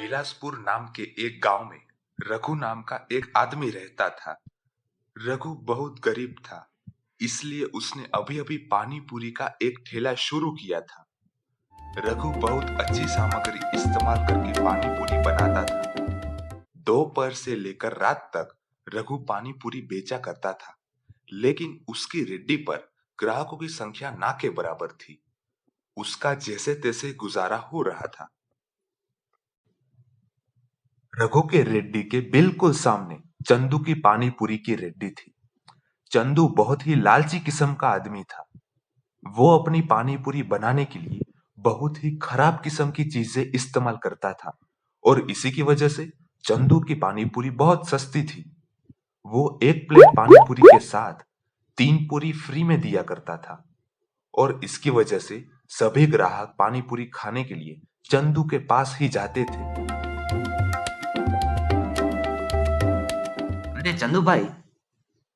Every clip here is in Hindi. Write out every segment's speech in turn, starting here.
बिलासपुर नाम के एक गांव में रघु नाम का एक आदमी रहता था। रघु बहुत गरीब था, इसलिए उसने अभी अभी पानी पूरी का एक ठेला शुरू किया था। रघु बहुत अच्छी सामग्री इस्तेमाल करके पानी पूरी बनाता था। दोपहर से लेकर रात तक रघु पानी पूरी बेचा करता था, लेकिन उसकी रेड्डी पर ग्राहकों की संख्या ना के बराबर थी। उसका जैसे तैसे गुजारा हो रहा था। रघु के रेड्डी के बिल्कुल सामने चंदू की पानी पूरी की रेड्डी थी। चंदू बहुत ही लालची किस्म का आदमी था। वो अपनी पानी पूरी बनाने के लिए बहुत ही खराब किस्म की चीजें इस्तेमाल करता था और इसी की वजह से चंदू की पानी पूरी बहुत सस्ती थी। वो एक प्लेट पानी पूरी के साथ 3 पूरी फ्री में दिया करता था और इसकी वजह से सभी ग्राहक पानी पूरी खाने के लिए चंदू के पास ही जाते थे। अरे चंदू भाई,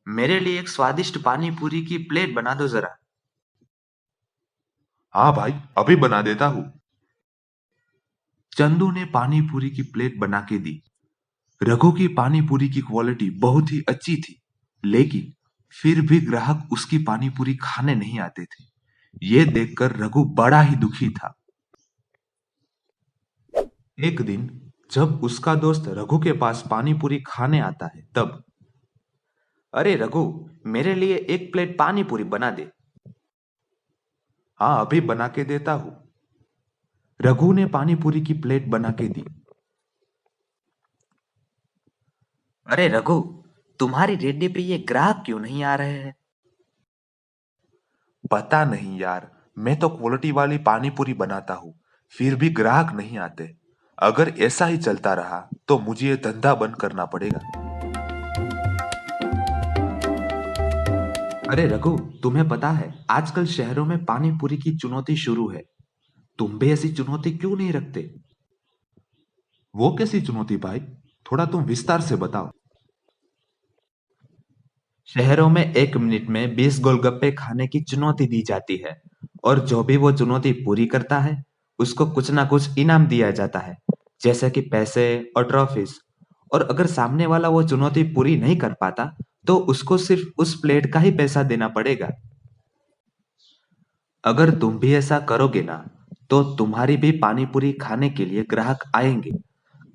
मेरे लिए एक स्वादिष्ट पानी पूरी की प्लेट बना दो जरा। हाँ भाई, अभी बना देता हूँ। चंदू ने पानी पूरी की प्लेट बना के दी। रघु की पानी पूरी की क्वालिटी बहुत ही अच्छी थी, लेकिन फिर भी ग्राहक उसकी पानी पूरी खाने नहीं आते थे। ये देखकर रघु बड़ा ही दुखी था। एक दिन जब उसका दोस्त रघु के पास पानी पूरी खाने आता है, तब अरे रघु, मेरे लिए एक प्लेट पानी पूरी बना दे। हाँ, अभी बना के देता हूँ। रघु ने पानी पूरी की प्लेट बना के दी। अरे रघु, तुम्हारी रेड्डी पे ये ग्राहक क्यों नहीं आ रहे हैं? पता नहीं यार, मैं तो क्वालिटी वाली पानी पूरी बनाता हूँ, फिर भी ग्राहक नहीं आते। अगर ऐसा ही चलता रहा तो मुझे ये धंधा बंद करना पड़ेगा। अरे रघु, तुम्हें पता है आजकल शहरों में पानी पूरी की चुनौती शुरू है। तुम भी ऐसी चुनौती क्यों नहीं रखते? वो कैसी चुनौती भाई? थोड़ा तुम विस्तार से बताओ। शहरों में 1 मिनट में 20 गोलगप्पे खाने की चुनौती दी जाती है और जो भी वो चुनौती पूरी करता है उसको कुछ ना कुछ इनाम दिया जाता है, जैसे कि पैसे और ट्रॉफीज। और अगर सामने वाला वो चुनौती पूरी नहीं कर पाता तो उसको सिर्फ उस प्लेट का ही पैसा देना पड़ेगा। अगर तुम भी ऐसा करोगे ना, तो तुम्हारी भी पानी पूरी खाने के लिए ग्राहक आएंगे।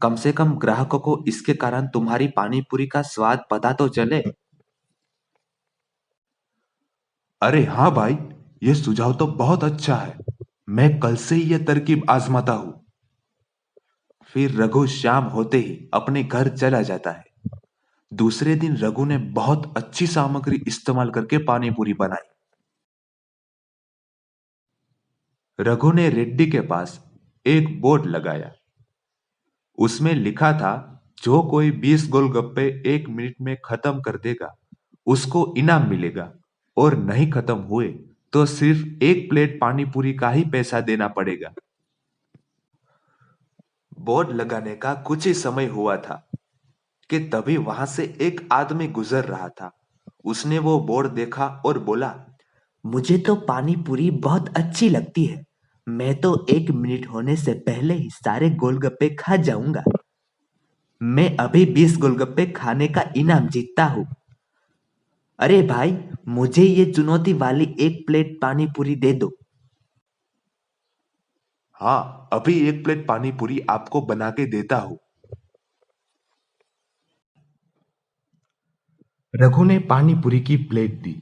कम से कम ग्राहकों को इसके कारण तुम्हारी पानी पूरी का स्वाद पता तो चले। अरे हाँ भाई, ये सुझाव तो बहुत अच्छा है। मैं कल से ही ये तरकीब आजमाता हूँ। फिर रघु शाम होते ही अपने घर चला जाता है। दूसरे दिन रघु ने बहुत अच्छी सामग्री इस्तेमाल करके पानी पूरी बनाई। रघु ने रेड्डी के पास एक बोर्ड लगाया। उसमें लिखा था, जो कोई 20 गोलगप्पे 1 मिनट में खत्म कर देगा उसको इनाम मिलेगा, और नहीं खत्म हुए तो सिर्फ एक प्लेट पानी पूरी का ही पैसा देना पड़ेगा। बोर्ड लगाने का कुछ ही समय हुआ था कि तभी वहां से एक आदमी गुजर रहा था। उसने वो बोर्ड देखा और बोला, मुझे तो पानी पूरी बहुत अच्छी लगती है। मैं तो 1 मिनट होने से पहले ही सारे गोलगप्पे खा जाऊंगा। मैं अभी 20 गोलगप्पे खाने का इनाम जीतता हूँ। अरे भाई, मुझे ये चुनौती वाली एक प्लेट पानी पूरी दे दो। हाँ, अभी एक प्लेट पानी पूरी आपको बना के देता हूं। रघु ने पानी पूरी की प्लेट दी।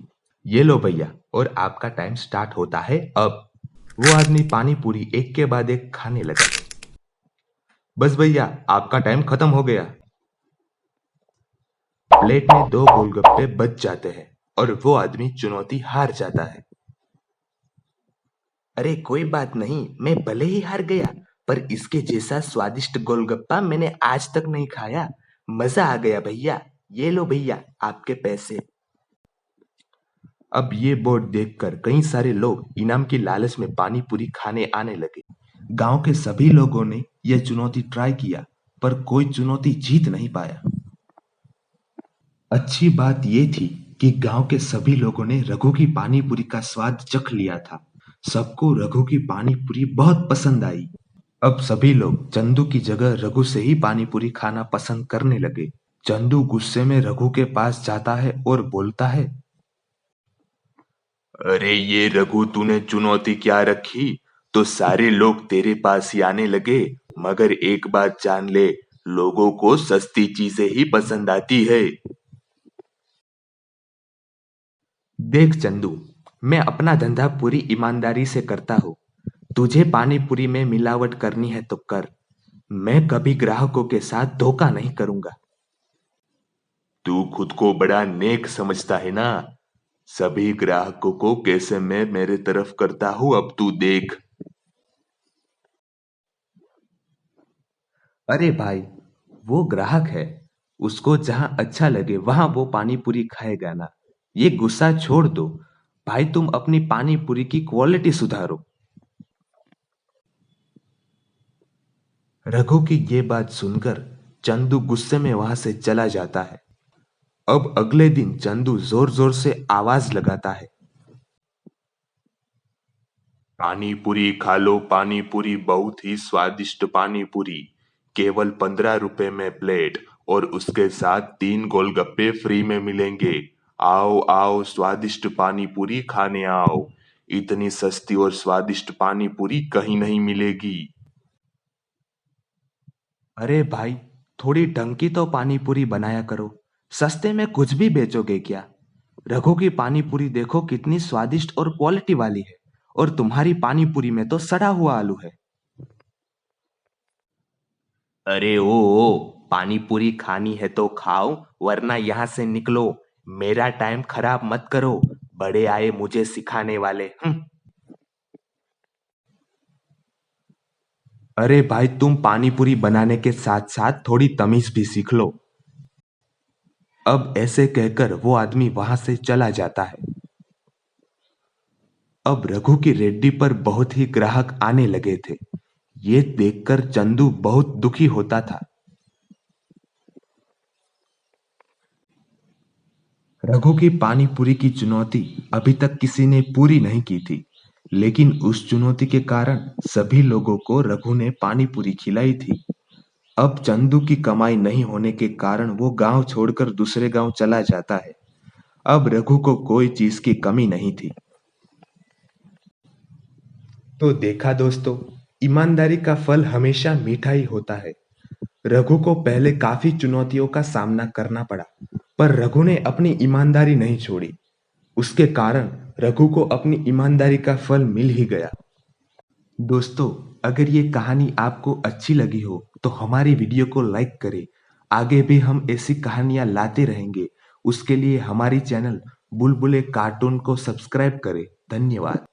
ये लो भैया, और आपका टाइम स्टार्ट होता है अब। वो आदमी पानी पूरी एक के बाद एक खाने लगा। बस भैया, आपका टाइम खत्म हो गया। प्लेट में 2 गोलगप्पे बच जाते हैं और वो आदमी चुनौती हार जाता है। अरे कोई बात नहीं, मैं भले ही हार गया, पर इसके जैसा स्वादिष्ट गोलगप्पा मैंने आज तक नहीं खाया। मजा आ गया भैया। ये लो भैया, आपके पैसे। अब ये बोर्ड देखकर कई सारे लोग इनाम की लालच में पानी पूरी खाने आने लगे। गांव के सभी लोगों ने यह चुनौती ट्राई किया, पर कोई चुनौती जीत नहीं पाया। अच्छी बात यह थी कि गांव के सभी लोगों ने रघु की पानी पूरी का स्वाद चख लिया था। सबको रघु की पानी पूरी बहुत पसंद आई। अब सभी लोग चंदू की जगह रघु से ही पानी पूरी खाना पसंद करने लगे। चंदू गुस्से में रघु के पास जाता है और बोलता है, अरे ये रघु, तूने चुनौती क्या रखी तो सारे लोग तेरे पास ही आने लगे। मगर एक बात जान ले, लोगों को सस्ती चीजें ही पसंद आती है। देख चंदू, मैं अपना धंधा पूरी ईमानदारी से करता हूँ। तुझे पानी पूरी में मिलावट करनी है तो कर। मैं कभी ग्राहकों के साथ धोखा नहीं करूंगा। तू खुद को बड़ा नेक समझता है ना। सभी ग्राहकों को कैसे मैं मेरे तरफ करता हूँ, अब तू देख। अरे भाई, वो ग्राहक है। उसको जहां अच्छा लगे वहां वो पानी पूरी खाएगा ना। ये गुस्सा छोड़ दो। भाई, तुम अपनी पानी पूरी की क्वालिटी सुधारो। रघु की ये बात सुनकर चंदू गुस्से में वहां से चला जाता है। अब अगले दिन चंदू जोर जोर से आवाज लगाता है, पानी पूरी खा लो, पानी पूरी, बहुत ही स्वादिष्ट पानी पूरी, केवल 15 रुपए में प्लेट, और उसके साथ 3 गोलगप्पे फ्री में मिलेंगे। आओ आओ, स्वादिष्ट पानी पूरी खाने आओ। इतनी सस्ती और स्वादिष्ट पानी पूरी कहीं नहीं मिलेगी। अरे भाई, थोड़ी ढंग की तो पानी पूरी बनाया करो। सस्ते में कुछ भी बेचोगे क्या? रघु की पानी पूरी देखो कितनी स्वादिष्ट और क्वालिटी वाली है। और तुम्हारी पानी पूरी में तो सड़ा हुआ आलू है। अरे ओ, पानी पूरी खानी है तो खाओ, वरना यहाँ से निकलो। मेरा टाइम खराब मत करो। बड़े आए मुझे सिखाने वाले। अरे भाई, तुम पानी पूरी बनाने के साथ साथ थोड़ी तमीज भी सीख लो। अब ऐसे कहकर वो आदमी वहां से चला जाता है। अब रघु की रेड्डी पर बहुत ही ग्राहक आने लगे थे। ये देखकर चंदू बहुत दुखी होता था। रघु की पानी पूरी की चुनौती अभी तक किसी ने पूरी नहीं की थी, लेकिन उस चुनौती के कारण सभी लोगों को रघु ने पानी पूरी खिलाई थी। अब चंदू की कमाई नहीं होने के कारण वो गांव छोड़कर दूसरे गांव चला जाता है। अब रघु को कोई चीज की कमी नहीं थी। तो देखा दोस्तों, ईमानदारी का फल हमेशा मीठा ही होता है। रघु को पहले काफी चुनौतियों का सामना करना पड़ा, पर रघु ने अपनी ईमानदारी नहीं छोड़ी। उसके कारण रघु को अपनी ईमानदारी का फल मिल ही गया। दोस्तों, अगर ये कहानी आपको अच्छी लगी हो तो हमारी वीडियो को लाइक करें। आगे भी हम ऐसी कहानियां लाते रहेंगे। उसके लिए हमारी चैनल बुलबुले कार्टून को सब्सक्राइब करें। धन्यवाद।